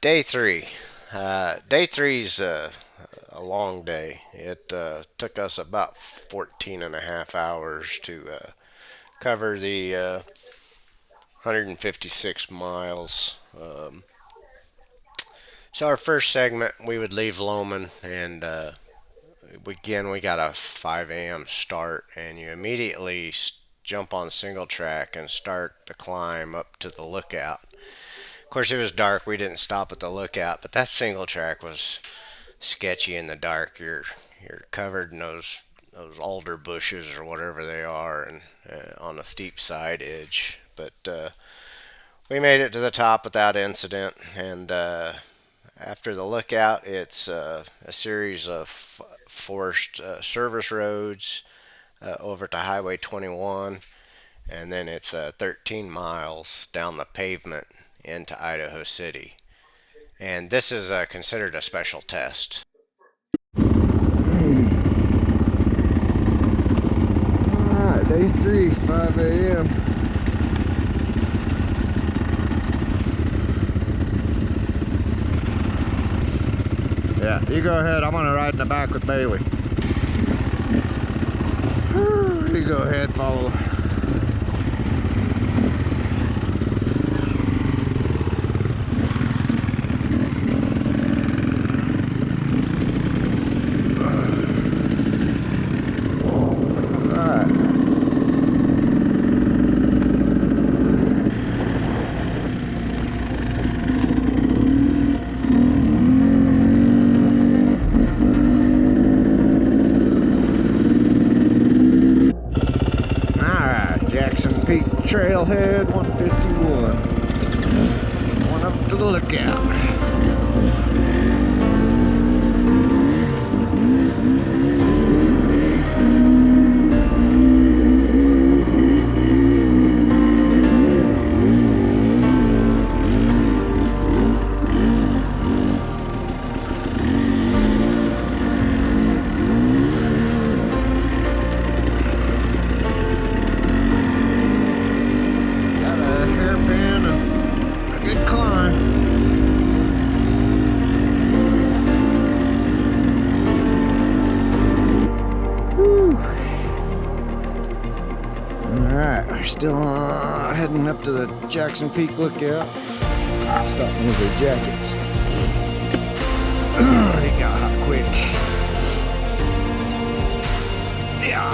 Day three. Day three's a long day. It took us about 14 and a half hours to cover the 156 miles. So our first segment, we would leave Loman, and we got a 5 a.m. start, and you immediately jump on single track and start the climb up to the lookout. Of course, it was dark. We didn't stop at the lookout, but that single track was sketchy in the dark. You're covered in those alder bushes or whatever they are, and on a steep side edge. But we made it to the top without incident, and after the lookout, it's a series of forced service roads over to Highway 21, and then it's 13 miles down the pavement into Idaho City. And this is considered a special test. Alright, day 3, 5 a.m. Yeah, you go ahead. I'm gonna ride in the back with Bailey. You go ahead, follow. Trailhead 151. Going up to the lookout. Still heading up to the Jackson Peak lookout. Stopping with their jackets. They got hot quick. Yeah.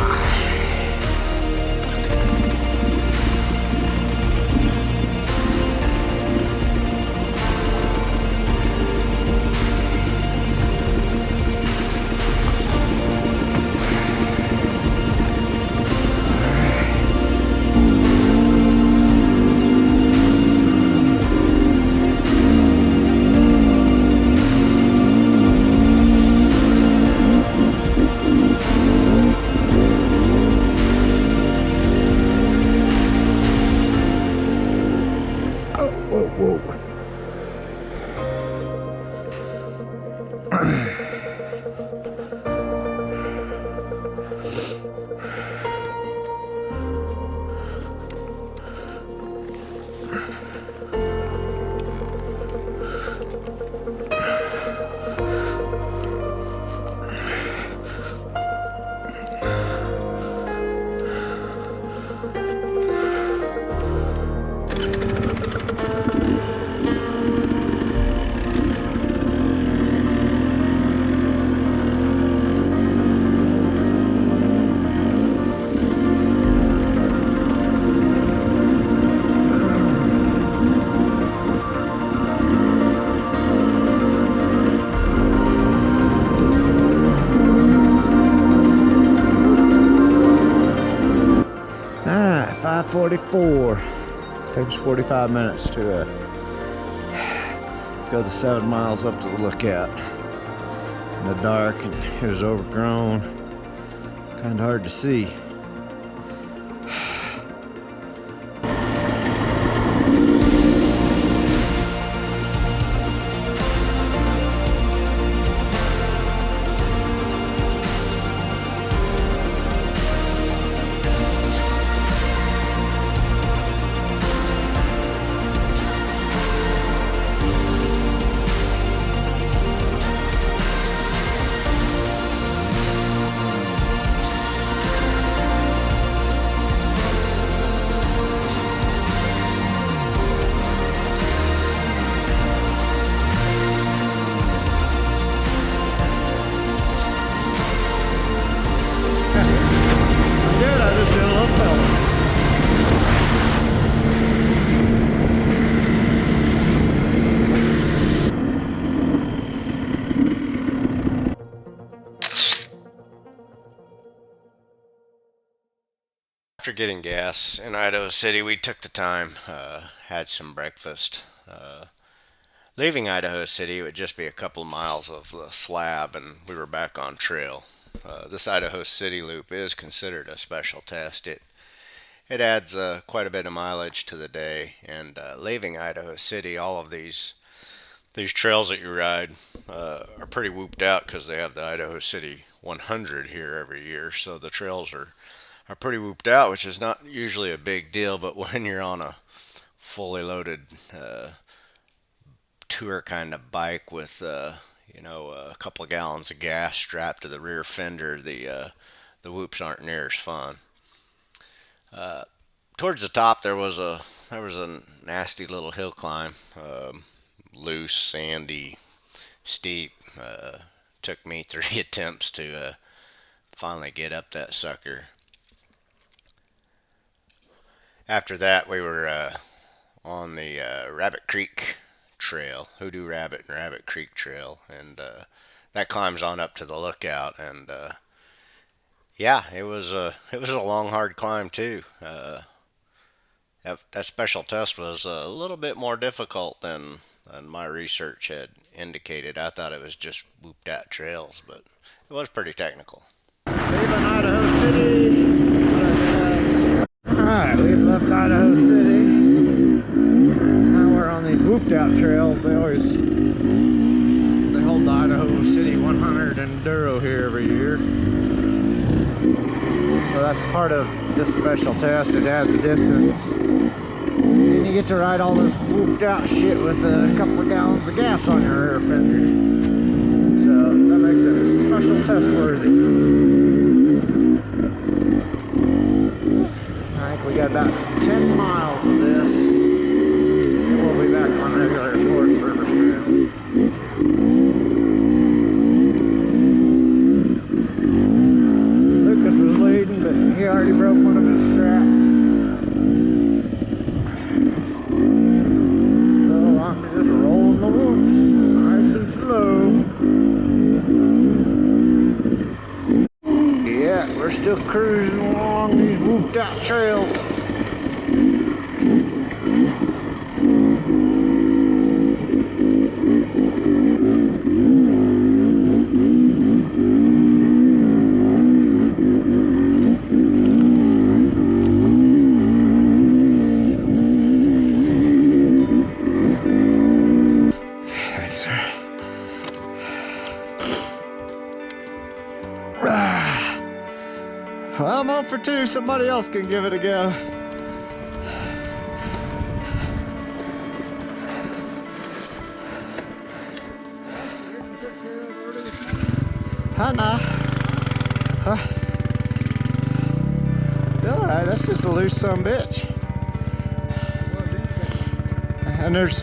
Alright, 5:44. Takes 45 minutes to go the 7 miles up to the lookout. In the dark, and it was overgrown. Kind of hard to see. after getting gas in Idaho City, we took the time, had some breakfast. Leaving Idaho City, it would just be a couple of miles of the slab, and we were back on trail. This Idaho City loop is considered a special test. It adds quite a bit of mileage to the day, and leaving Idaho City, all of these trails that you ride are pretty whooped out because they have the Idaho City 100 here every year. So the trails are pretty whooped out, which is not usually a big deal. But when you're on a fully loaded tour kind of bike with a couple of gallons of gas strapped to the rear fender, the whoops aren't near as fun. Towards the top there was a nasty little hill climb, loose, sandy, steep. Took me 3 attempts to finally get up that sucker. After that, we were on the Rabbit Creek Trail, Hoodoo Rabbit and Rabbit Creek Trail, and that climbs on up to the lookout. And yeah, it was a long, hard climb too. That special test was a little bit more difficult than my research had indicated. I thought it was just whooped out trails, but it was pretty technical. Leaving Idaho City. Alright, we've left Idaho City. Now we're on these whooped out trails. They hold the Idaho City 100 Enduro here every year. So that's part of this special test. It adds distance. Then you get to ride all this whooped out shit with a couple of gallons of gas on your rear fender. So that makes it special test worthy. I think we got about 10 miles of this. And we'll be back on regular Forest River Trail. Lucas was leading, but he already broke one of his straps. So I'm just rolling the whoops, nice and slow. Yeah, we're still cruising along these whooped out trails. Well, I'm on for 2. Somebody else can give it a go. Nah. Alright, that's just a loose son of a bitch. And there's...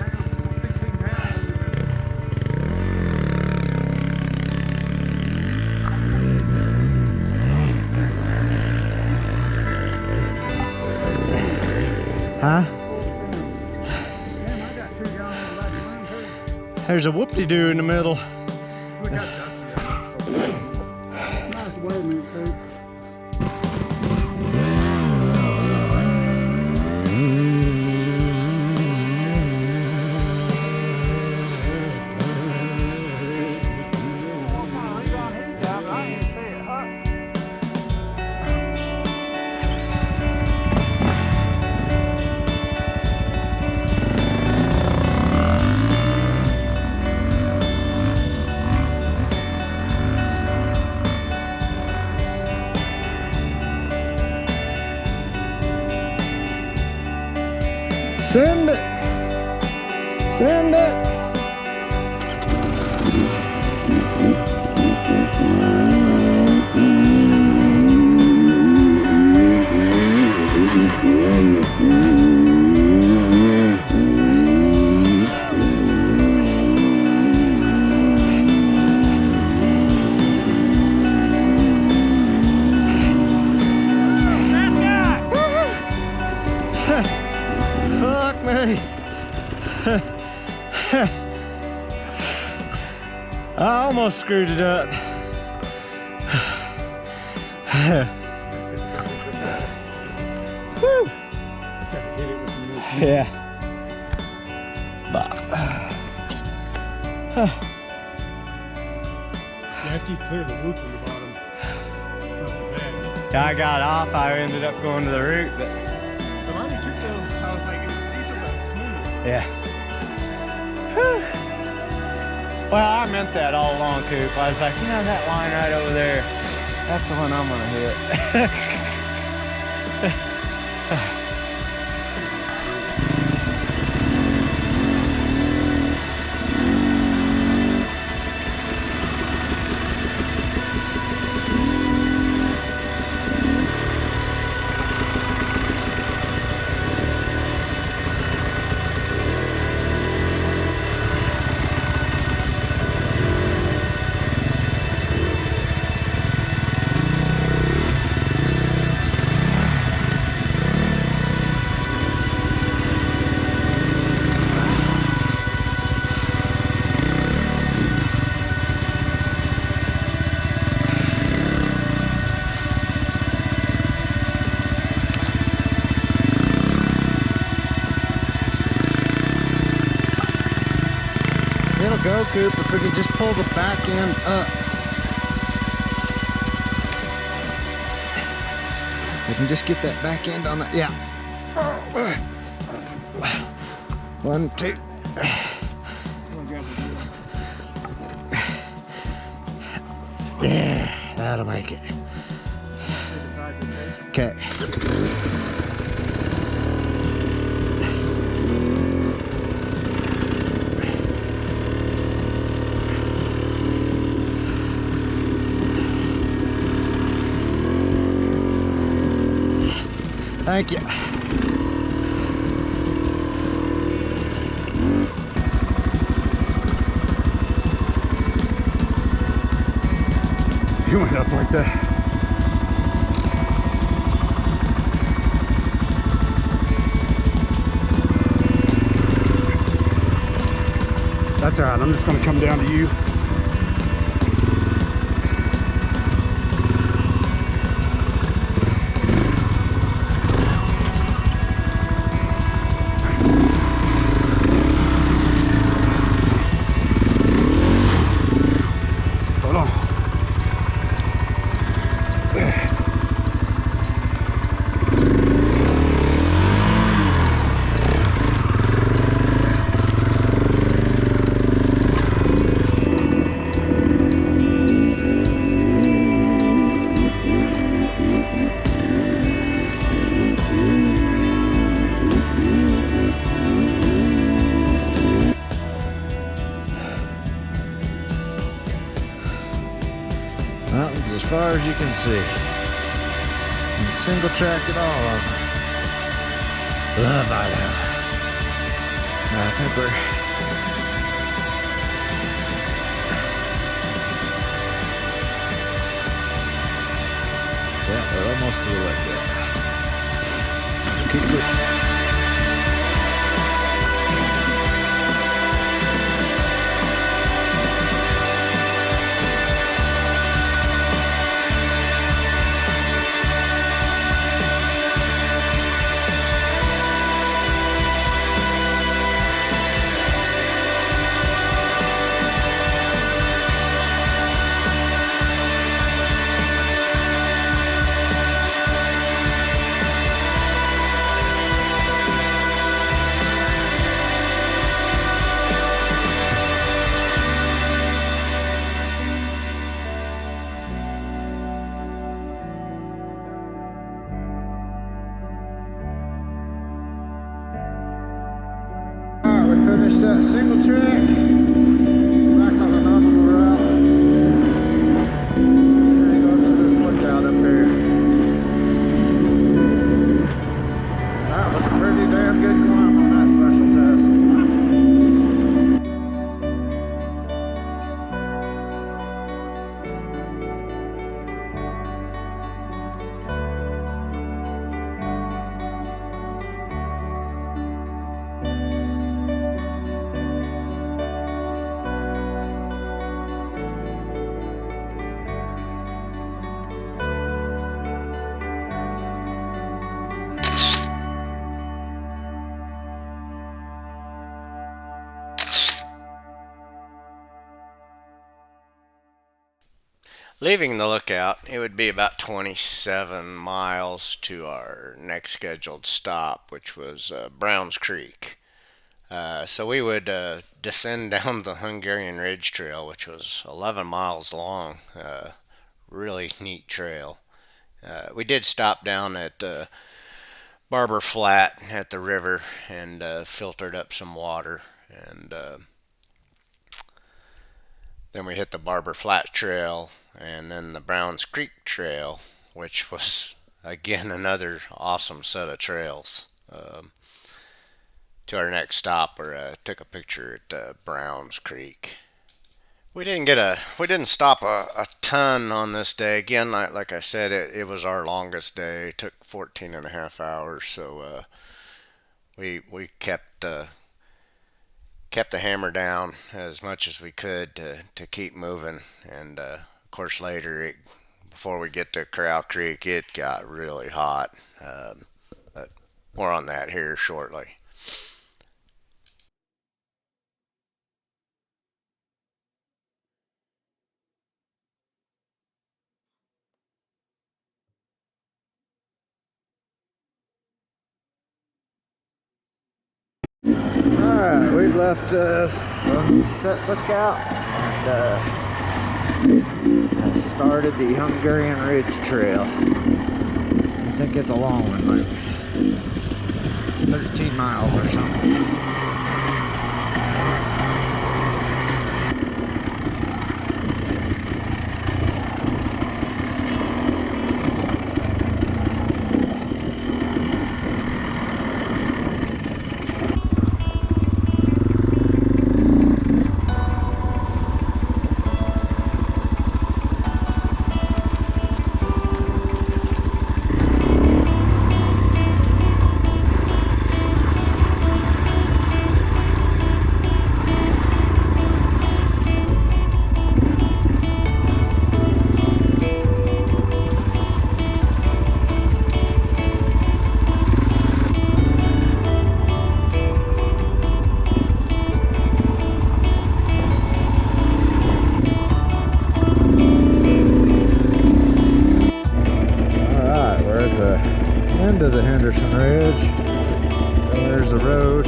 Huh? There's a whoop-de-doo in the middle. Send it! Send it! Fuck me. I almost screwed it up. Yeah. But After you clear the whoop on the bottom, it's not too bad. I got off. I ended up going to the root, but The line you took though, I was like, it was steeper but smooth. yeah. Well, I meant that all along, Coop. I was like, you know that line right over there? That's the one I'm gonna hit. It'll go, Coop, if we can just pull the back end up. We can just get that back end on that. Yeah. 1, 2. Yeah, that'll make it. Okay. Thank you. You went up like that. That's all right. I'm just going to come down to you. Hold on. Mountains as far as you can see. And single track at all of them. Love Idaho. I think we're yeah, we're almost to the lake yet. Keep it. Alright, we finished that single track. Back on the nominal route. Here you go to this lookout up here. That was a pretty damn good climb on that special test. Leaving the lookout, it would be about 27 miles to our next scheduled stop, which was Browns Creek. So we would descend down the Hungarian Ridge Trail, which was 11 miles long. Really neat trail. We did stop down at Barber Flat at the river and filtered up some water. And then we hit the Barber Flat Trail and then the Browns Creek Trail, which was again another awesome set of trails. To our next stop, where I took a picture at Browns Creek. We didn't stop a ton on this day. Again, like I said, it was our longest day. It took 14 and a half hours, so we kept the hammer down as much as we could to keep moving. And of course, before we get to Corral Creek, it got really hot. But more on that here shortly. Alright, we've left Sunset Lookout and started the Hungarian Ridge Trail. I think it's a long one, like 13 miles or something. End of the Henderson Ridge. And there's the road.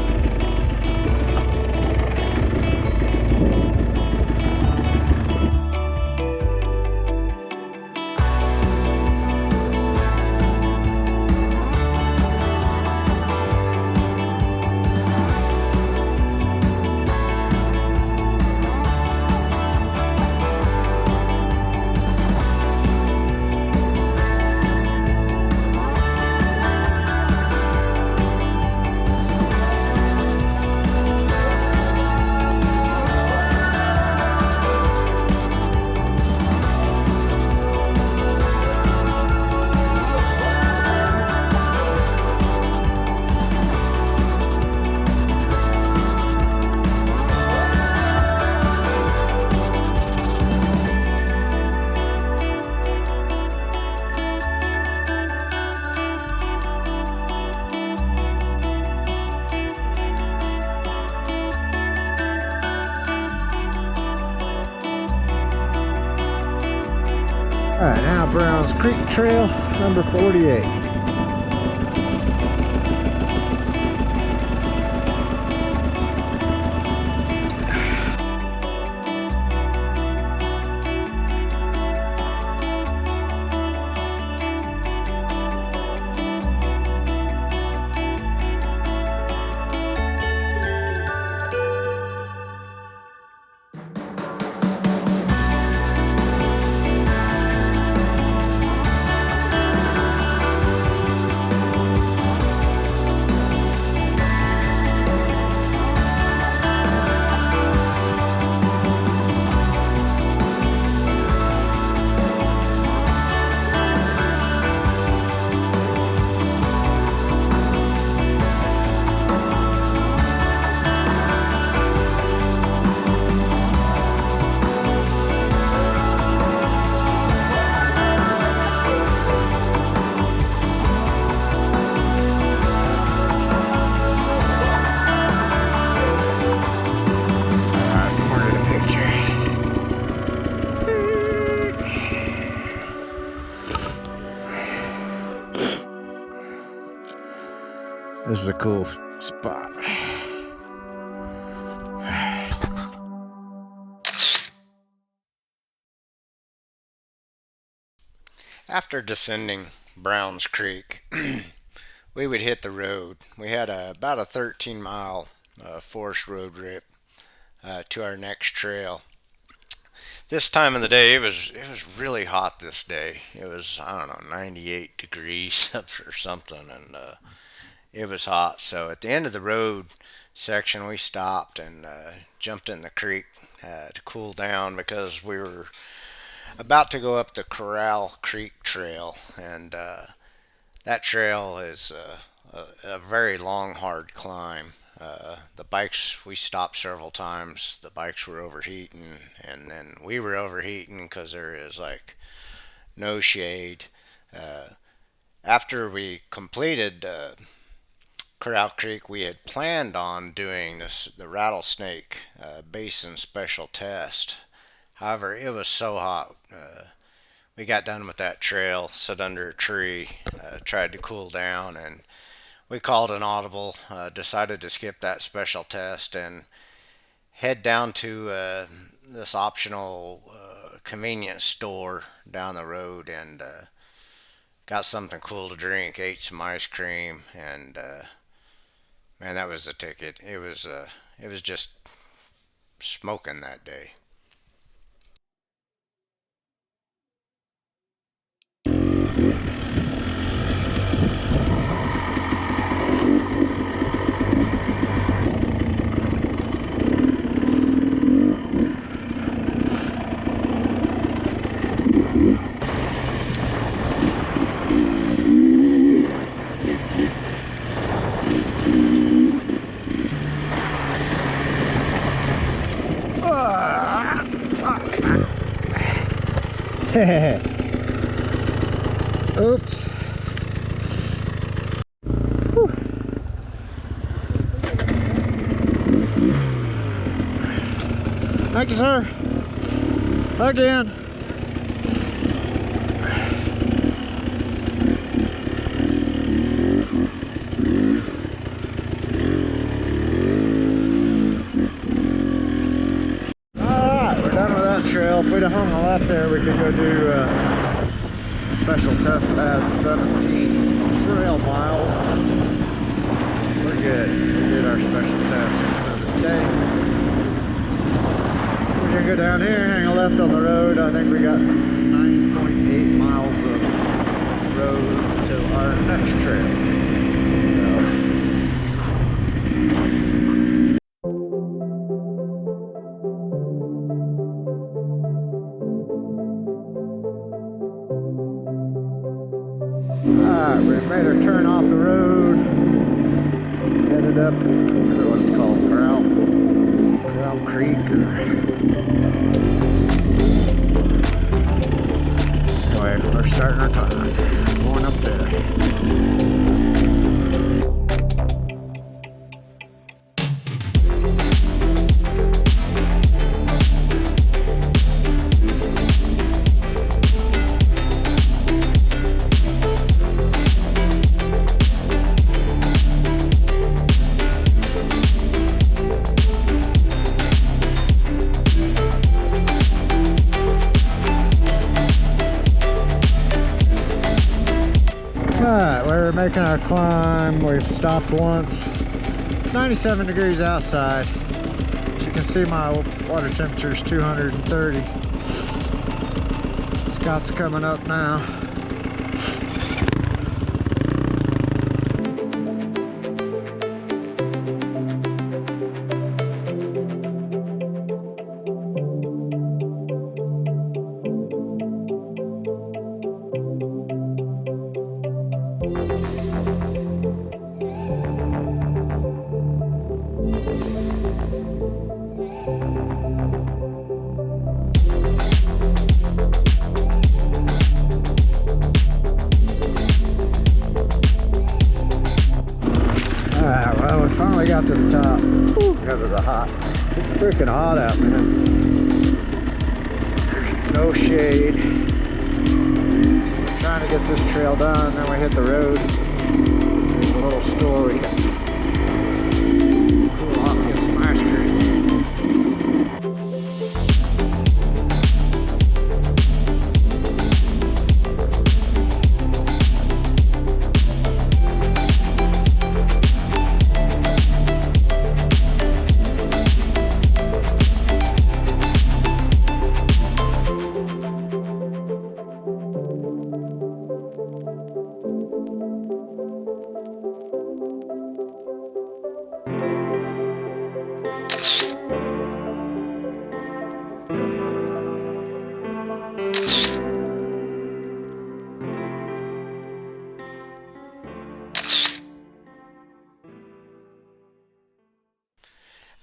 Alright, now Browns Creek Trail, number 48. This is a cool spot. After descending Browns Creek, we would hit the road. We had about a 13-mile forest road rip to our next trail. This time of the day, it was really hot this day. It was, I don't know, 98 degrees or something, and it was hot. So at the end of the road section, we stopped and jumped in the creek to cool down because we were about to go up the Corral Creek Trail, and that trail is a very long, hard climb. The bikes, we stopped several times. The bikes were overheating, and then we were overheating because there is like no shade. After we completed Corral Creek, we had planned on doing the Rattlesnake Basin special test. However, it was so hot. We got done with that trail, sat under a tree, tried to cool down, and we called an audible, decided to skip that special test and head down to this optional convenience store down the road and got something cool to drink, ate some ice cream, and man, that was the ticket. It was just smoking that day. Oops. Whew. Thank you, sir. Again. Alright, we're done with that trail. If we'd have hung a left there, we could go do special test at 17 trail miles. We're good. We did our special test for the day. We're gonna go down here, hang a left on the road. I think we got 9.8 miles of road to our next trail. Alright, we made our turn off the road, headed up, I don't know what it's called, Corral Creek, anyway, we're starting our climb, going up there. Alright, we're making our climb. We've stopped once. It's 97 degrees outside. As you can see, my water temperature is 230. Scott's coming up now. Alright, well, we finally got to the top. Whew, because of the hot. It's freaking hot out, man. There's no shade. We're trying to get this trail done. Then we hit the road. There's a little store we can cool off and get some ice cream.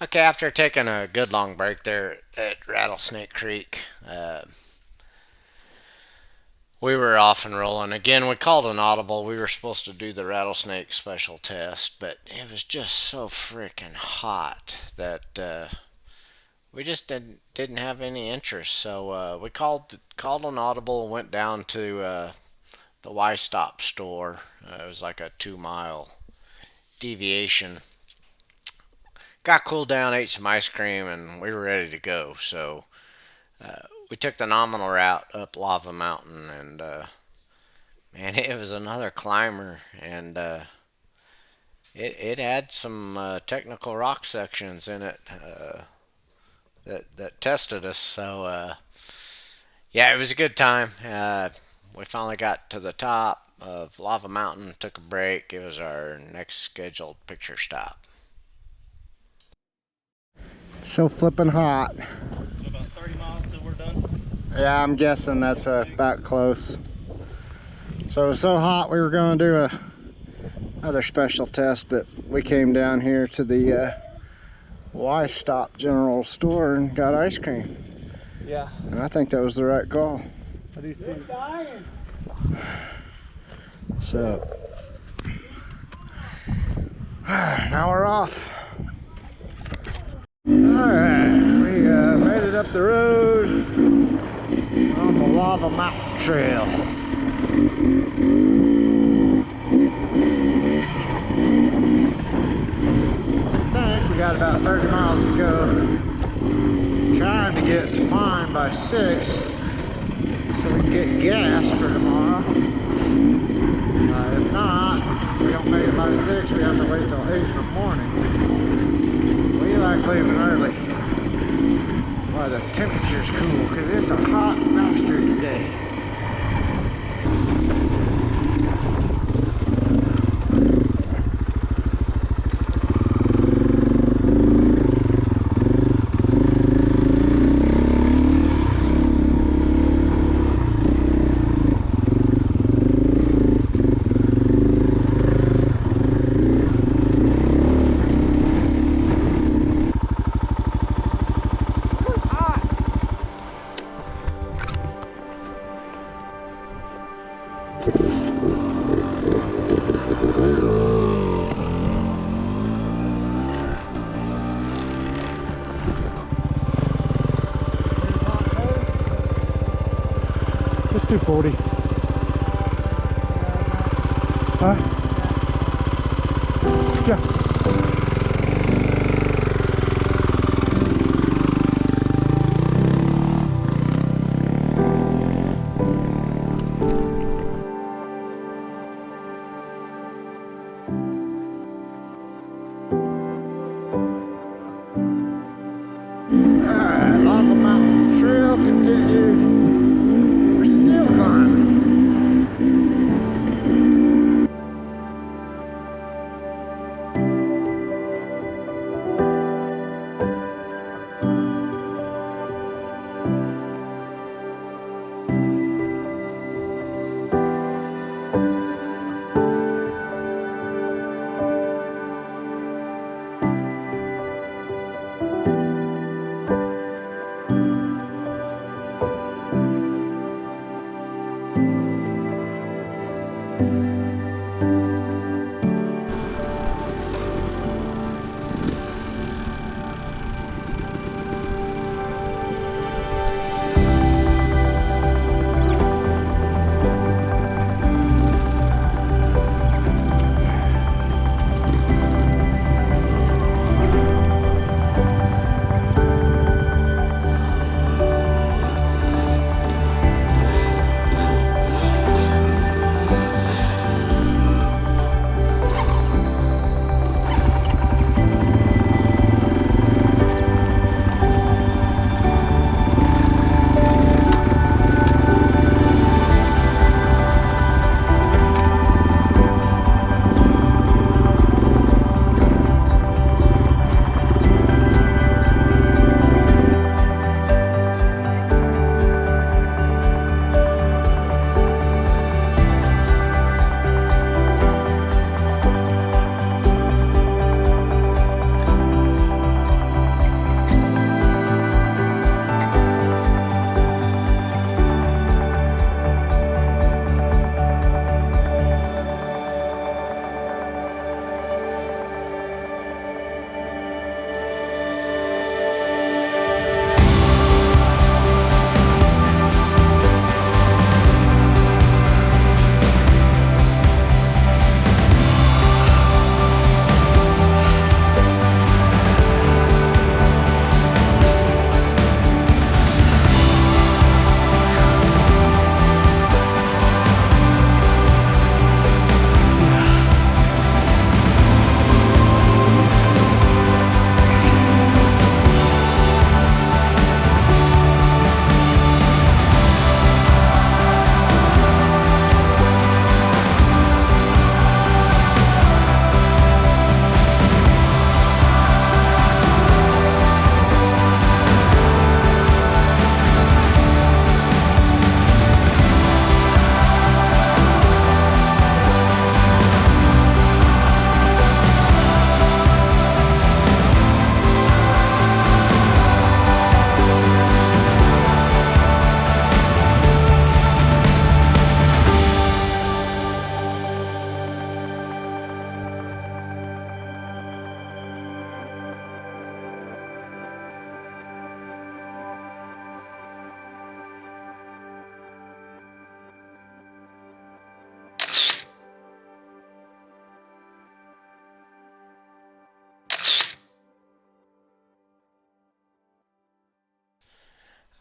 Okay, after taking a good long break there at Rattlesnake Creek, we were off and rolling. Again, we called an audible. We were supposed to do the rattlesnake special test, but it was just so freaking hot that we just didn't have any interest. So we called an audible and went down to the Y Stop store. It was like a 2 mile deviation. Got cooled down, ate some ice cream, and we were ready to go. So we took the nominal route up Lava Mountain, and man, it was another climber, and it had some technical rock sections in it that tested us. So yeah, it was a good time. We finally got to the top of Lava Mountain, took a break. It was our next scheduled picture stop. So flippin' hot. So about 30 miles till we're done. Yeah, I'm guessing that's about close. So it was so hot we were going to do another special test, but we came down here to the Y Stop General Store and got ice cream. Yeah. And I think that was the right call. I do too. So now we're off. Alright, we made it up the road on the Lava Mountain Trail. I think we got about 30 miles to go. Trying to get to mine by 6 so we can get gas for tomorrow. If not, if we don't make it by 6, we have to wait till 8 in the morning. We like leaving early while the temperature's cool, because it's a hot bastard today. It's 240. Huh? Yeah. Alright, Lava Mountain Trail continues. We're still climbing.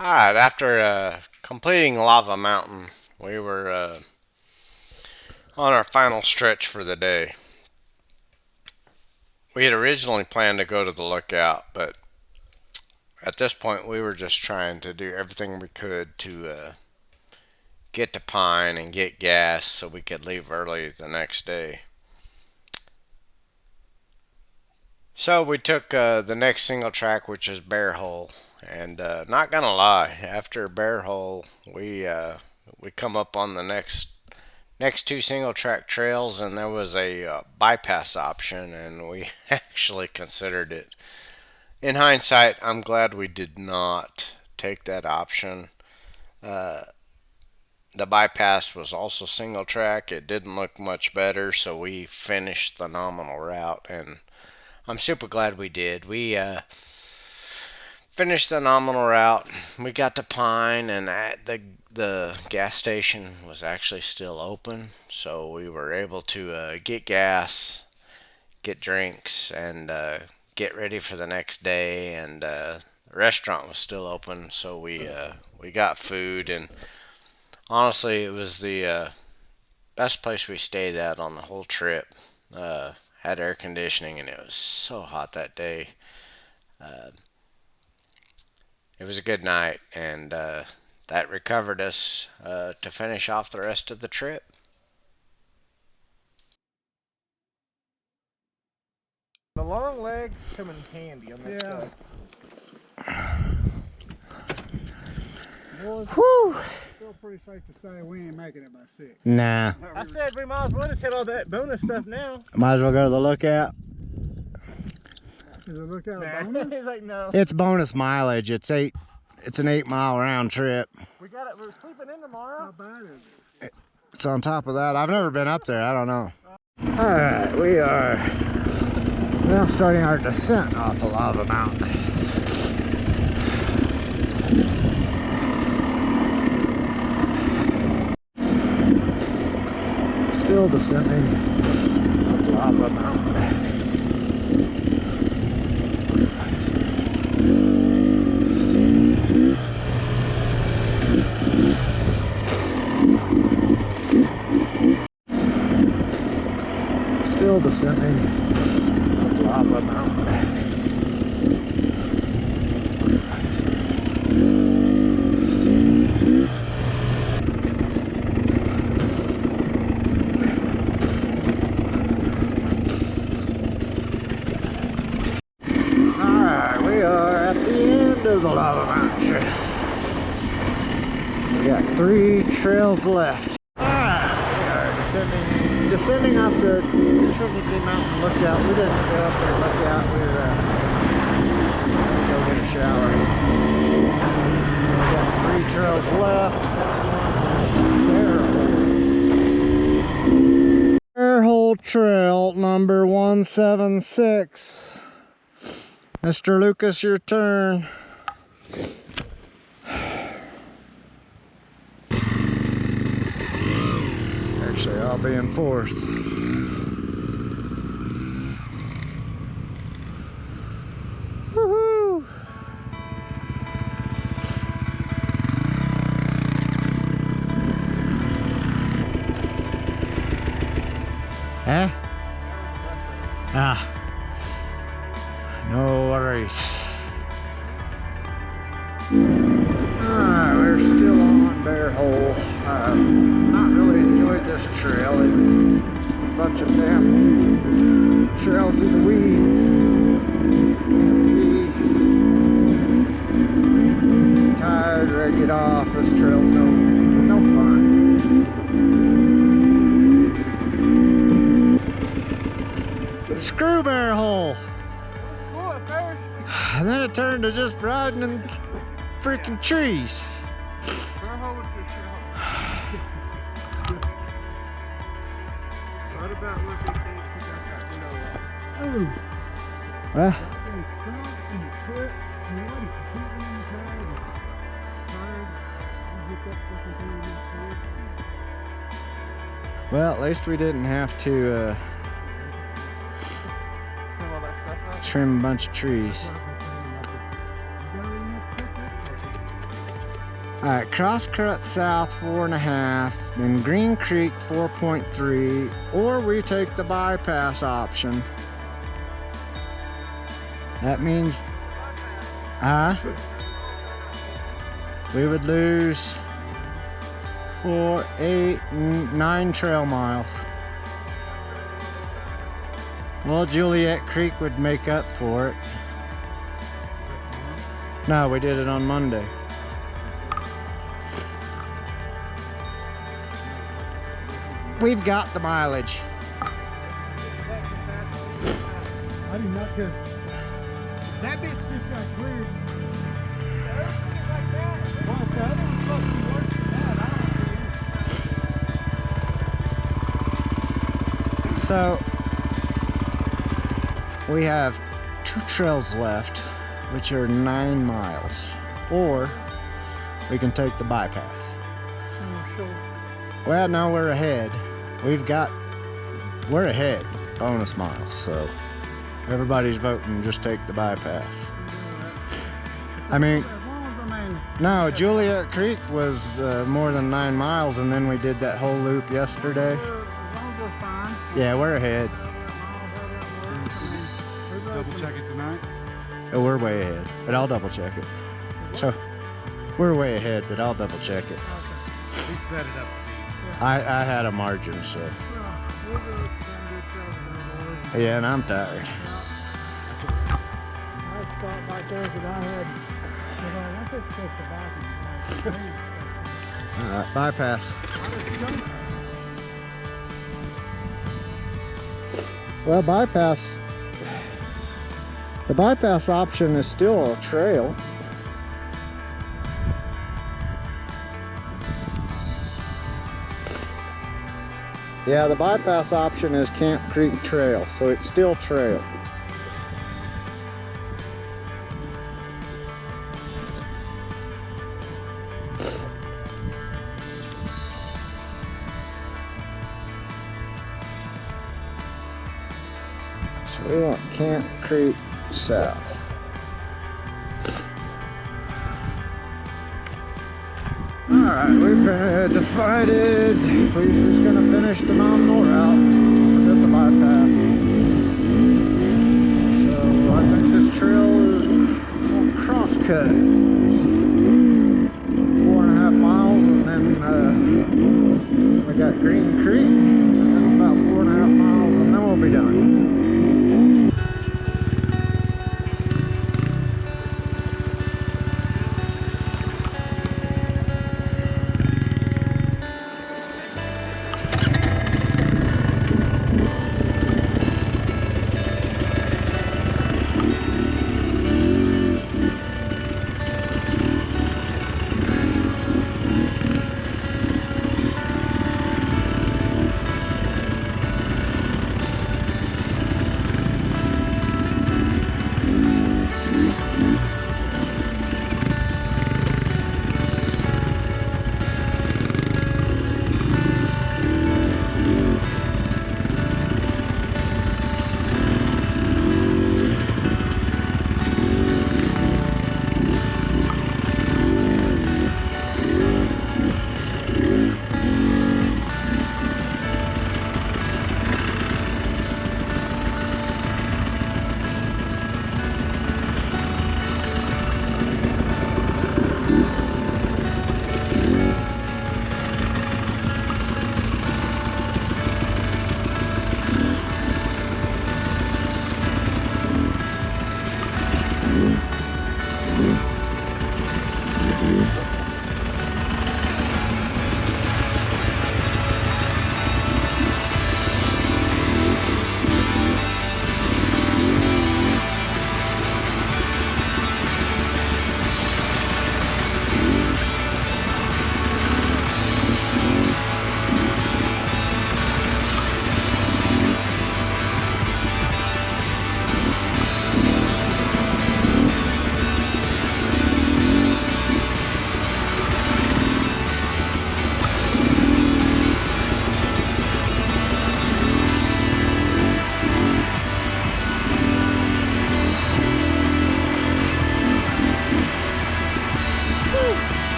All right, after completing Lava Mountain, we were on our final stretch for the day. We had originally planned to go to the lookout, but at this point, we were just trying to do everything we could to get to Pine and get gas so we could leave early the next day. So we took the next single track, which is Bear Hole, and not gonna lie, after Bear Hole, we come up on the next two single track trails, and there was a bypass option, and we actually considered it. In hindsight, I'm glad we did not take that option. Uh, the bypass was also single track. It didn't look much better, so we finished the nominal route, and I'm super glad we did. We finished the nominal route. We got to Pine, and at the gas station was actually still open, so we were able to get gas, get drinks, and get ready for the next day. And the restaurant was still open, so we got food. And honestly, it was the best place we stayed at on the whole trip. Had air conditioning, and it was so hot that day. Uh, it was a good night, and that recovered us to finish off the rest of the trip. The long legs come in handy on this Yeah. stuff. Boys, Whew. still pretty safe to say we ain't making it by 6. Nah, I said we might as well just hit all that bonus stuff now. might as well go to the lookout. Is it look out Nah. a bonus? He's like, no. It's bonus mileage. It's an 8 mile round trip. We got it. We're sleeping in How tomorrow. bad is it? It's on top of that. I've never been up there. I don't know. All right, we are now starting our descent off of Lava Mountain. Still descending up Lava Mountain. Still descending up Lava Mountain. Alright, we are at the end of the Lava Mountain Trail. We got 3 trails left. Alright, we are descending off the Trinity Mountain Lookout. We didn't go up there lookout. We were gonna go get a shower. We got 3 trails left. Bearhole Trail number 176. Mr. Lucas, your turn. Actually, I'll be in 4th. Woohoo! Huh? Ah. No worries. Alright, we're still on Bear Hole. Not really enjoyed this trail. It's just a bunch of damn trail through the weeds. Tired, ready to get off. This trail's no fun. Screw Bear Hole. Cool at first. And then it turned to just riding in freaking trees. Bear hole with your shirt. What about looking things you got that, you know what? Oh, Well, that thing stopped and it tripped. And it wasn't completely in the tire. And tired. You get that fucking thing in the twigs. well, at least we didn't have to Trim all that stuff up. trim a bunch of trees. You got any more pickup? Alright, Cross Cut South 4.5, then Green Creek 4.3, or we take the bypass option. That means, we would lose 4, 8, 9 trail miles. Well, Juliet Creek would make up for it. No, we did it on Monday. We've got the mileage. I do not, because that bitch just got cleared. Well, the other one's supposed to be worse than that. I don't see. So we have 2 trails left, which are 9 miles, or we can take the bypass. Oh, sure. Well, no, we're ahead. We're ahead, bonus miles, so everybody's voting just take the bypass. I mean, As long as I mean, no, Juliet Creek was more than 9 miles, and then we did that whole loop yesterday. as long as we're fine. Yeah, we're ahead. Double check it tonight. Oh, we're way ahead, but I'll double check it. So, we're way ahead, but I'll double check it. We set it up. I had a margin, so. Yeah, and I'm tired. I thought right there that I had, I think it's supposed to back. Alright, bypass. Well, bypass. The bypass option is still a trail. Yeah, the bypass option is Camp Creek Trail, so it's still trail. So we want Camp Creek South. Alright, we've decided we're just going to finish the nominal route with the bypass. So I think this trail is on crosscut. 4.5 miles, and then we got Green Creek. That's about 4.5 miles, and then we'll be done.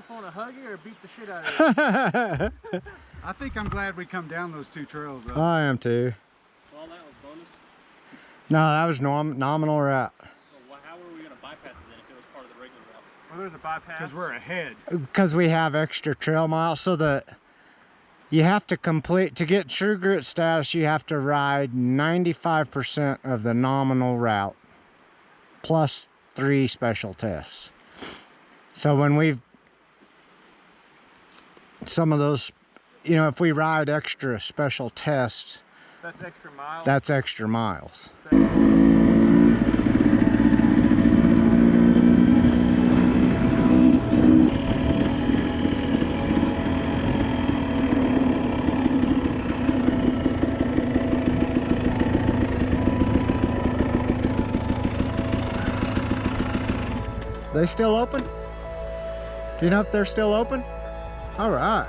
off on a huggy or beat the shit out of you? I think I'm glad we come down those two trails though. I am too. All that was bonus. No, that was nominal route. Well, how were we going to bypass it then if it was part of the regular route? Well, there's a bypass. Because we're ahead. Because we have extra trail miles, so that you have to complete, to get true grit status, you have to ride 95% of the nominal route, plus 3 special tests. So when we've, some of those, you know, if we ride extra special tests, That's extra miles. that's extra miles. They still open? Do you know if they're still open? All right.